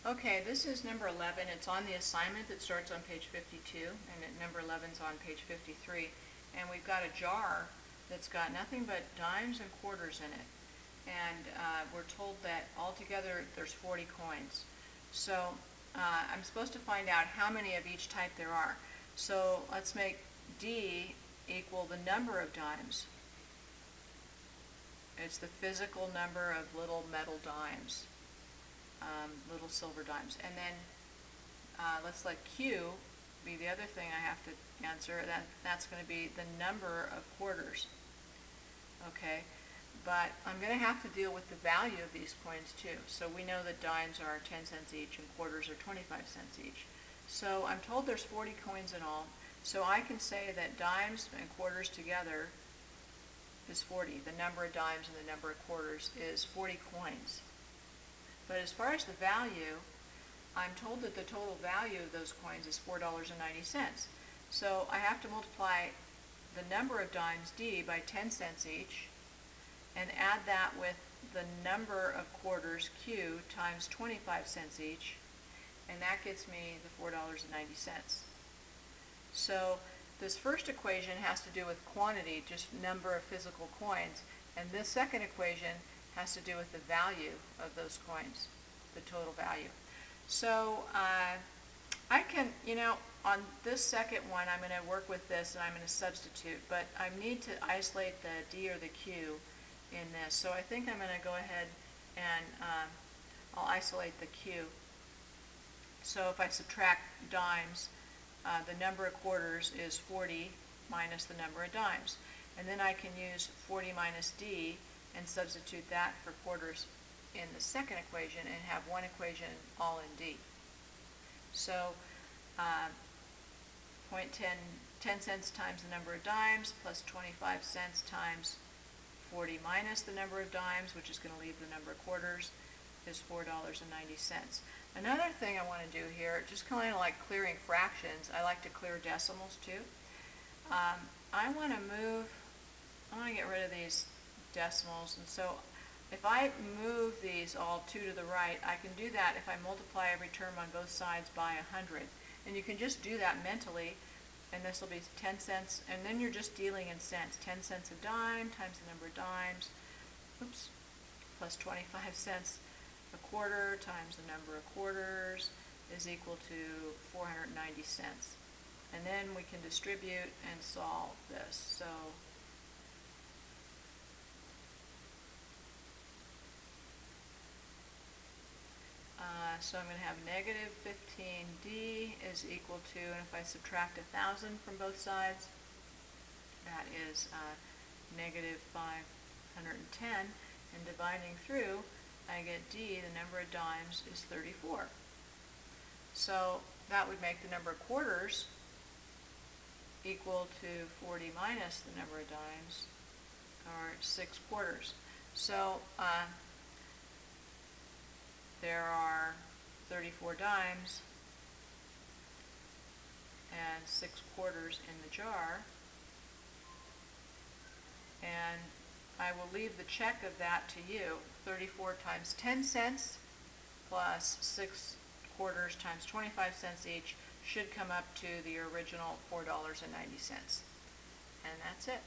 Okay, this is number 11. It's on the assignment that starts on page 52, and number 11 is on page 53. And we've got a jar that's got nothing but dimes and quarters in it. And we're told that altogether there's 40 coins. So I'm supposed to find out how many of each type there are. So let's make D equal the number of dimes. It's the physical number of little metal dimes. Little silver dimes. And then let's let Q be the other thing I have to answer. That's going to be the number of quarters. Okay, but I'm going to have to deal with the value of these coins too. So we know that dimes are 10 cents each and quarters are 25 cents each. So I'm told there's 40 coins in all. So I can say that dimes and quarters together is 40. The number of dimes and the number of quarters is 40 coins. But as far as the value, I'm told that the total value of those coins is $4.90. So I have to multiply the number of dimes, D, by 10 cents each, and add that with the number of quarters, Q, times 25 cents each, and that gets me the $4.90. So this first equation has to do with quantity, just number of physical coins, and this second equation has to do with the value of those coins, the total value. So I can, on this second one, I'm going to work with this and I'm going to substitute, but I need to isolate the D or the Q in this. So I think I'm going to go ahead and I'll isolate the Q. So if I subtract dimes, the number of quarters is 40 minus the number of dimes. And then I can use 40 minus D and substitute that for quarters in the second equation and have one equation all in D. So 10 cents times the number of dimes plus 25 cents times 40 minus the number of dimes, which is going to leave the number of quarters, is $4.90. Another thing I want to do here, just kind of like clearing fractions, I like to clear decimals too. I want to get rid of these decimals, and so if I move these all two to the right, I can do that if I multiply every term on both sides by 100. And you can just do that mentally, and this will be 10 cents, and then you're just dealing in cents. 10 cents a dime times the number of dimes, plus 25 cents a quarter times the number of quarters is equal to 490 cents. And then we can distribute and solve this. So I'm going to have negative 15D is equal to, and if I subtract 1,000 from both sides, that is negative 510. And dividing through, I get D, the number of dimes, is 34. So that would make the number of quarters equal to 40 minus the number of dimes, or 6 quarters. So there are 34 dimes and 6 quarters in the jar, and I will leave the check of that to you. 34 times 10 cents plus 6 quarters times 25 cents each should come up to the original $4.90. And that's it.